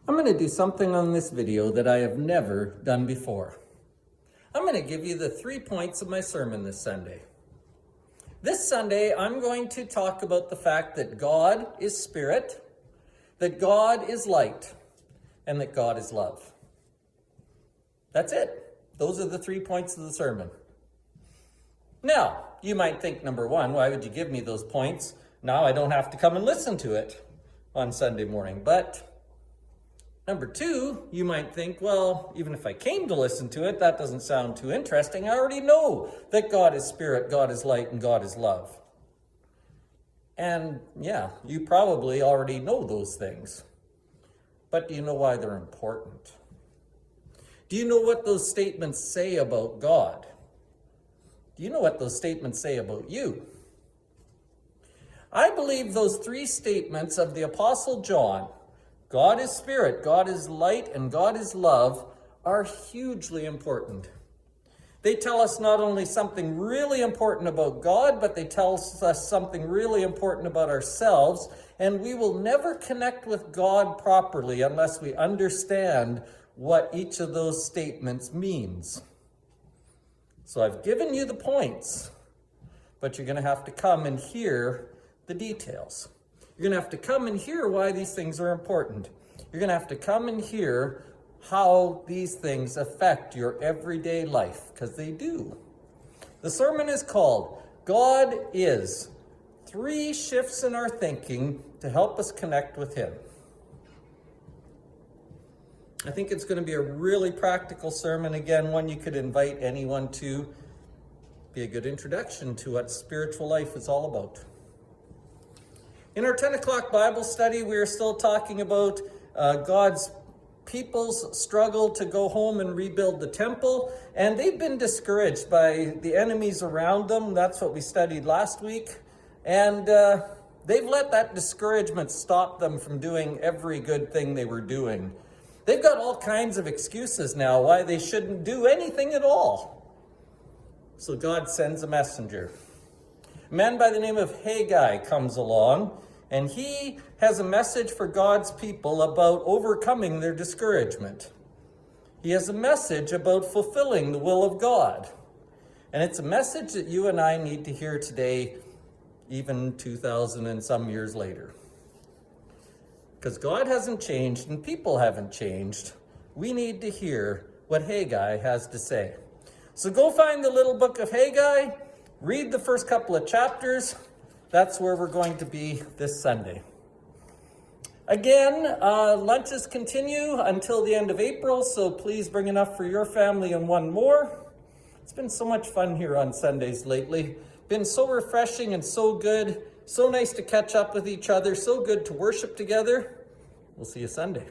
I'm going to do something on this video that I have never done before. I'm going to give you the 3 points of my sermon this Sunday. This Sunday, I'm going to talk about the fact that God is spirit, that God is light, and that God is love. That's it. Those are the 3 points of the sermon. Now, you might think, number one, why would you give me those points? Now I don't have to come and listen to it on Sunday morning. But number two, you might think, well, even if I came to listen to it, that doesn't sound too interesting. I already know that God is spirit, God is light, and God is love. And yeah, you probably already know those things. But do you know why they're important? Do you know what those statements say about God? Do you know what those statements say about you? I believe those 3 statements of the Apostle John, God is spirit, God is light, and God is love, are hugely important. They tell us not only something really important about God, but they tell us something really important about ourselves, and we will never connect with God properly unless we understand what each of those statements means. So I've given you the points, but you're going to have to come and hear the details. You're going to have to come and hear why these things are important. You're going to have to come and hear how these things affect your everyday life, because they do. The sermon is called God Is, 3 Shifts in Our Thinking to Help Us Connect with Him. I think it's going to be a really practical sermon. Again, one you could invite anyone to. Be a good introduction to what spiritual life is all about. In our 10 o'clock Bible study, we are still talking about God's people's struggle to go home and rebuild the temple. And they've been discouraged by the enemies around them. That's what we studied last week. And they've let that discouragement stop them from doing every good thing they were doing. They've got all kinds of excuses now why they shouldn't do anything at all. So God sends a messenger. A man by the name of Haggai comes along, and he has a message for God's people about overcoming their discouragement. He has a message about fulfilling the will of God. And it's a message that you and I need to hear today, even 2,000 and some years later. Because God hasn't changed and people haven't changed. We need to hear what Haggai has to say. So go find the little book of Haggai, read the first couple of chapters. That's where we're going to be this Sunday. Again, lunches continue until the end of April, so please bring enough for your family and one more. It's been so much fun here on Sundays lately. Been so refreshing and so good. So nice to catch up with each other. So good to worship together. We'll see you Sunday.